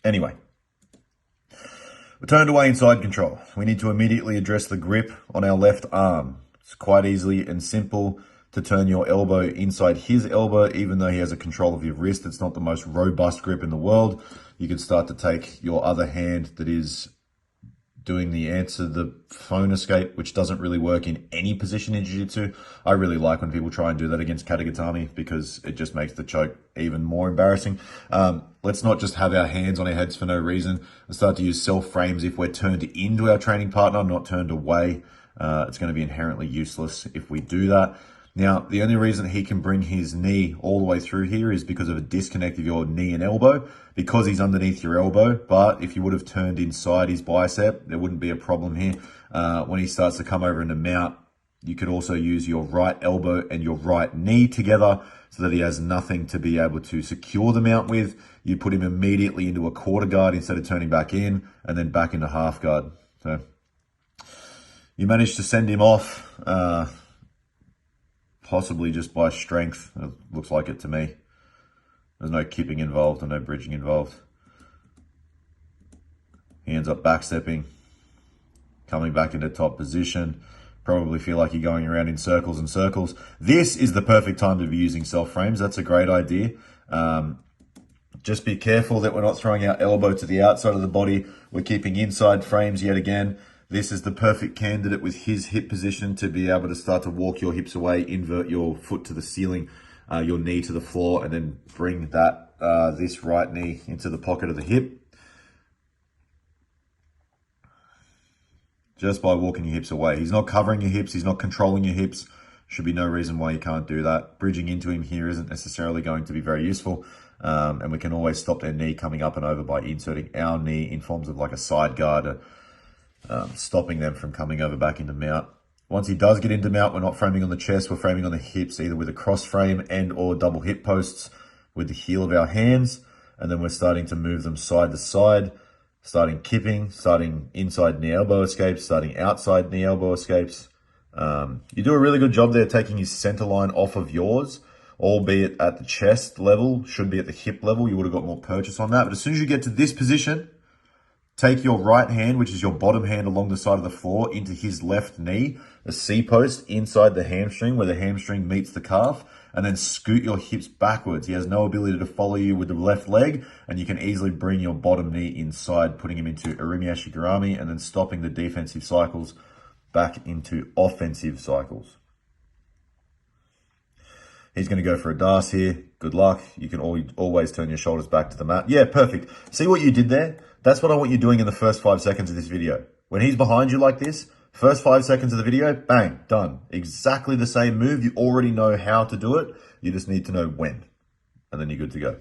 Anyway, we turned away inside control. We need to immediately address the grip on our left arm. It's quite easily and simple to turn your elbow inside his elbow, even though he has a control of your wrist. It's not the most robust grip in the world. You can start to take your other hand that is doing the answer the phone escape, which doesn't really work in any position in jiu-jitsu. I really like when people try and do that against katagatame because it just makes the choke even more embarrassing. Let's not just have our hands on our heads for no reason and start to use self-frames if we're turned into our training partner, not turned away. It's going to be inherently useless if we do that. Now, the only reason he can bring his knee all the way through here is because of a disconnect of your knee and elbow, because he's underneath your elbow. But if you would have turned inside his bicep, there wouldn't be a problem here. When he starts to come over into mount, you could also use your right elbow and your right knee together so that he has nothing to be able to secure the mount with. You put him immediately into a quarter guard instead of turning back in and then back into half guard. So you managed to send him off, possibly just by strength. It looks like it to me. There's no kipping involved or no bridging involved. He ends up backstepping, coming back into top position. Probably feel like you're going around in circles and circles. This is the perfect time to be using self-frames. That's a great idea. Just be careful that we're not throwing our elbow to the outside of the body. We're keeping inside frames yet again. This is the perfect candidate with his hip position to be able to start to walk your hips away, invert your foot to the ceiling, your knee to the floor, and then bring that this right knee into the pocket of the hip. Just by walking your hips away. He's not covering your hips. He's not controlling your hips. Should be no reason why you can't do that. Bridging into him here isn't necessarily going to be very useful. And we can always stop their knee coming up and over by inserting our knee in forms of like a side guard, stopping them from coming over back into mount. Once he does get into mount, we're not framing on the chest, we're framing on the hips, either with a cross frame and or double hip posts with the heel of our hands. And then we're starting to move them side to side, starting kipping, starting inside knee elbow escapes, starting outside knee elbow escapes. You do a really good job there taking his center line off of yours, albeit at the chest level, should be at the hip level. You would have got more purchase on that. But as soon as you get to this position, take your right hand, which is your bottom hand along the side of the floor, into his left knee, a C-post inside the hamstring where the hamstring meets the calf, and then scoot your hips backwards. He has no ability to follow you with the left leg, and you can easily bring your bottom knee inside, putting him into Urumi Ashigarami, and then stopping the defensive cycles back into offensive cycles. He's going to go for a Das here. Good luck. You can always turn your shoulders back to the mat. Yeah, perfect. See what you did there? That's what I want you doing in the first 5 seconds of this video. When he's behind you like this, first 5 seconds of the video, bang, done. Exactly the same move. You already know how to do it. You just need to know when. And then you're good to go.